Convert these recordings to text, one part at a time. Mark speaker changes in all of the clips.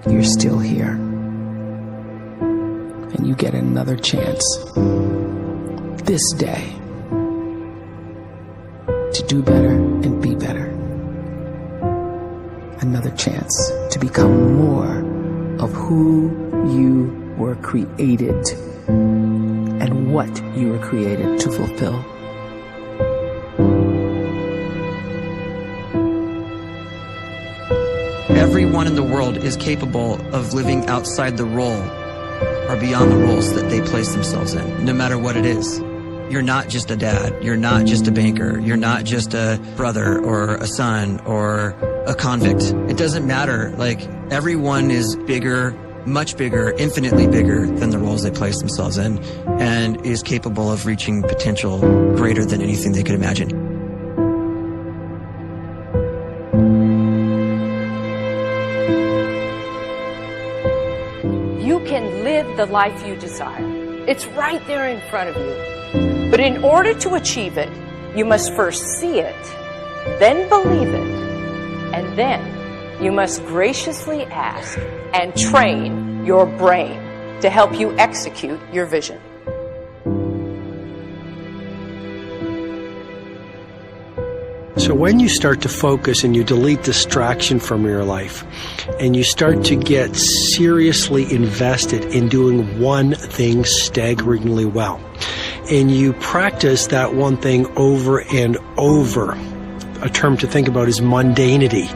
Speaker 1: you're still here. And you get another chance this day to do better and be better. Another chance to become more of who you were created and what you were created to fulfill.
Speaker 2: Everyone in the world is capable of living outside the role or beyond the roles that they place themselves in, no matter what it is. You're not just a dad, you're not just a banker, you're not just a brother or a son or a convict. It doesn't matter. Like, everyone is bigger, much bigger, infinitely bigger than the roles they place themselves in, and is capable of reaching potential greater than anything they could imagine.
Speaker 3: You can live the life you desire. It's right there in front of you. But in order to achieve it, you must first see it, then believe it, and then you must graciously ask and train your brain to help you execute your vision.
Speaker 4: So when you start to focus and you delete distraction from your life, and you start to get seriously invested in doing one thing staggeringly well, and you practice that one thing over and over, a term to think about is mundanity.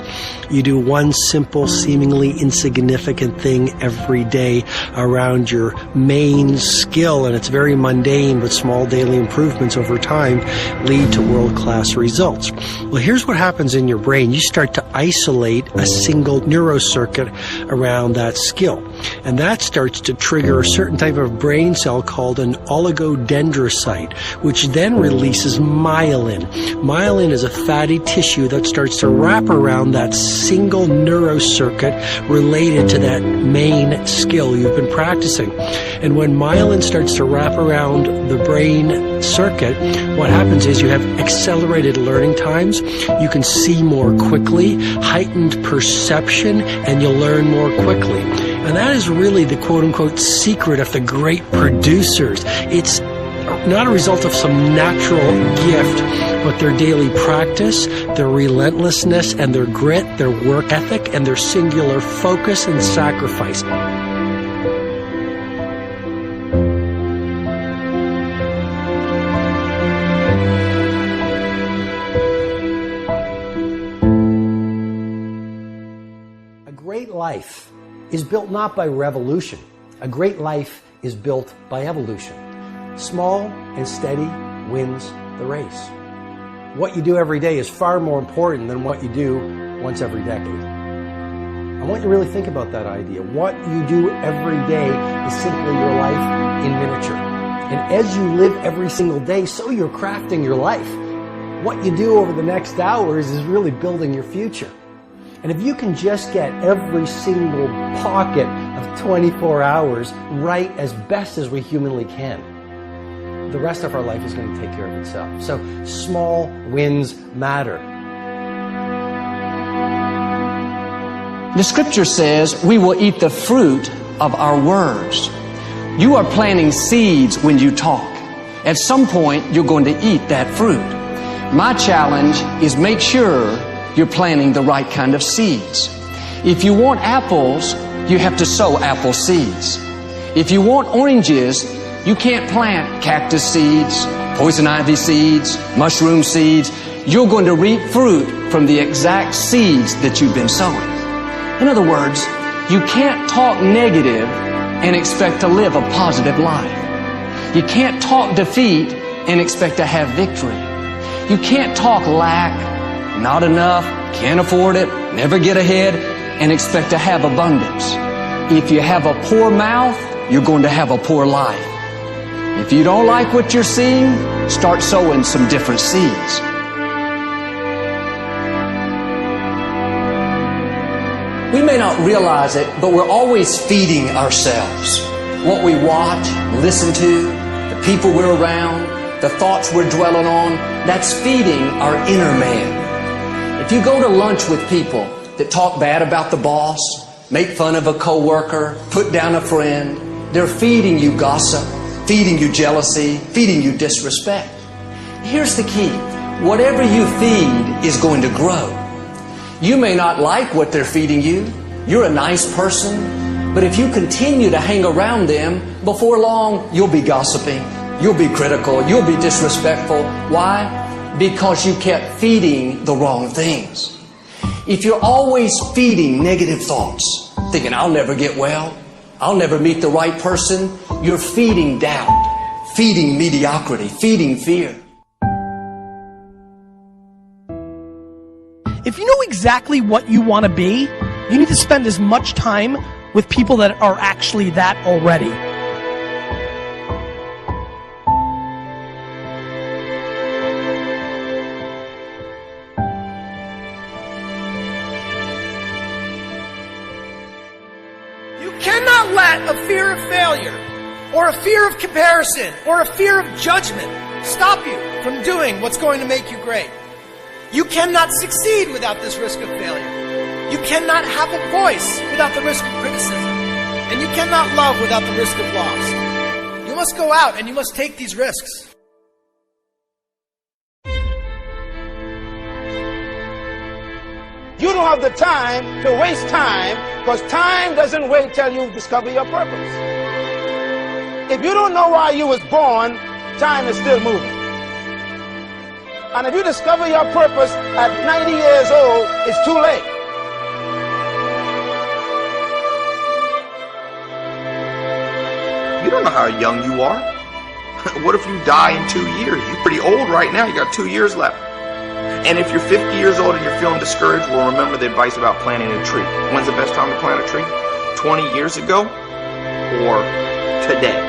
Speaker 4: You do one simple, seemingly insignificant thing every day around your main skill, and it's very mundane, but small daily improvements over time lead to world-class results. Well, here's what happens in your brain. You start to isolate a single neurocircuit around that skill, and that starts to trigger a certain type of brain cell called an oligodendrocyte, which then releases myelin. Myelin is a fatty tissue that starts to wrap around that single neurocircuit related to that main skill you've been practicing. And when myelin starts to wrap around the brain circuit, what happens is you have accelerated learning times, you can see more quickly, heightened perception, and you'll learn more quickly. And that is really the quote-unquote secret of the great producers. It's not a result of some natural gift, but their daily practice, their relentlessness and their grit, their work ethic, and their singular focus and sacrifice. A great life is built not by revolution. A great life is built by evolution. Small and steady wins the race. What you do every day is far more important than what you do once every decade. I want you to really think about that idea. What you do every day is simply your life in miniature. And as you live every single day, so you're crafting your life. What you do over the next hours is really building your future. And if you can just get every single pocket of 24 hours right as best as we humanly can, the rest of our life is going to take care of itself. So small wins matter.
Speaker 5: The scripture says we will eat the fruit of our words. You are planting seeds when you talk. At some point, you're going to eat that fruit. My challenge is make sure you're planting the right kind of seeds. If you want apples, you have to sow apple seeds. If you want oranges, you can't plant cactus seeds, poison ivy seeds, mushroom seeds. You're going to reap fruit from the exact seeds that you've been sowing. In other words, you can't talk negative and expect to live a positive life. You can't talk defeat and expect to have victory. You can't talk lack, not enough, can't afford it, never get ahead, and expect to have abundance. If you have a poor mouth, you're going to have a poor life. If you don't like what you're seeing, start sowing some different seeds. We may not realize it, but we're always feeding ourselves. What we watch, listen to, the people we're around, the thoughts we're dwelling on, that's feeding our inner man. If you go to lunch with people that talk bad about the boss, make fun of a coworker, put down a friend. They're feeding you gossip, feeding you jealousy, feeding you disrespect. Here's the key. Whatever you feed is going to grow. You may not like what they're feeding you. You're a nice person. But if you continue to hang around them, before long, you'll be gossiping. You'll be critical. You'll be disrespectful. Why? Because you kept feeding the wrong things. If you're always feeding negative thoughts, thinking, I'll never get well, I'll never meet the right person, you're feeding doubt, feeding mediocrity, feeding fear.
Speaker 6: If you know exactly what you want to be, you need to spend as much time with people that are actually that already. You cannot let a fear of failure, or a fear of comparison, or a fear of judgment stop you from doing what's going to make you great. You cannot succeed without this risk of failure. You cannot have a voice without the risk of criticism. And you cannot love without the risk of loss. You must go out and you must take these risks.
Speaker 7: You don't have the time to waste time, because time doesn't wait till you discover your purpose. If you don't know why you was born, time is still moving. And if you discover your purpose at 90 years old, it's too late.
Speaker 8: You don't know how young you are. What if you die in 2 years? You're pretty old right now. You got 2 years left. And if you're 50 years old and you're feeling discouraged, well, remember the advice about planting a tree. When's the best time to plant a tree? 20 years ago or today?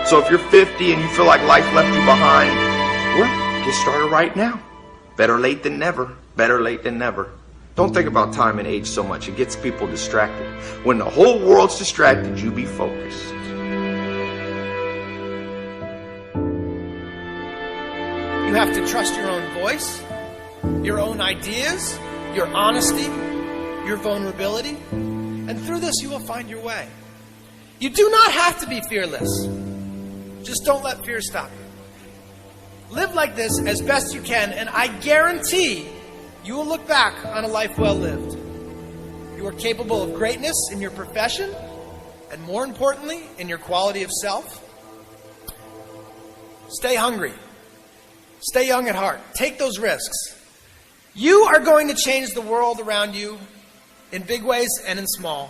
Speaker 8: So if you're 50 and you feel like life left you behind, well, get started right now. Better late than never. Better late than never. Don't think about time and age so much. It gets people distracted. When the whole world's distracted, you be focused.
Speaker 6: You have to trust your own voice, your own ideas, your honesty, your vulnerability. And through this, you will find your way. You do not have to be fearless. Just don't let fear stop you. Live like this as best you can, and I guarantee you will look back on a life well lived. You are capable of greatness in your profession, and more importantly, in your quality of self. Stay hungry. Stay young at heart. Take those risks. You are going to change the world around you in big ways and in small.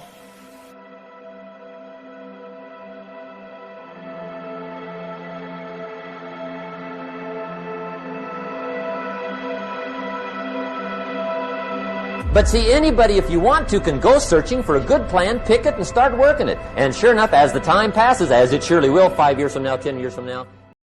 Speaker 9: But see, anybody, if you want to, can go searching for a good plan, pick it, and start working it. And sure enough, as the time passes, as it surely will 5 years from now, 10 years from now,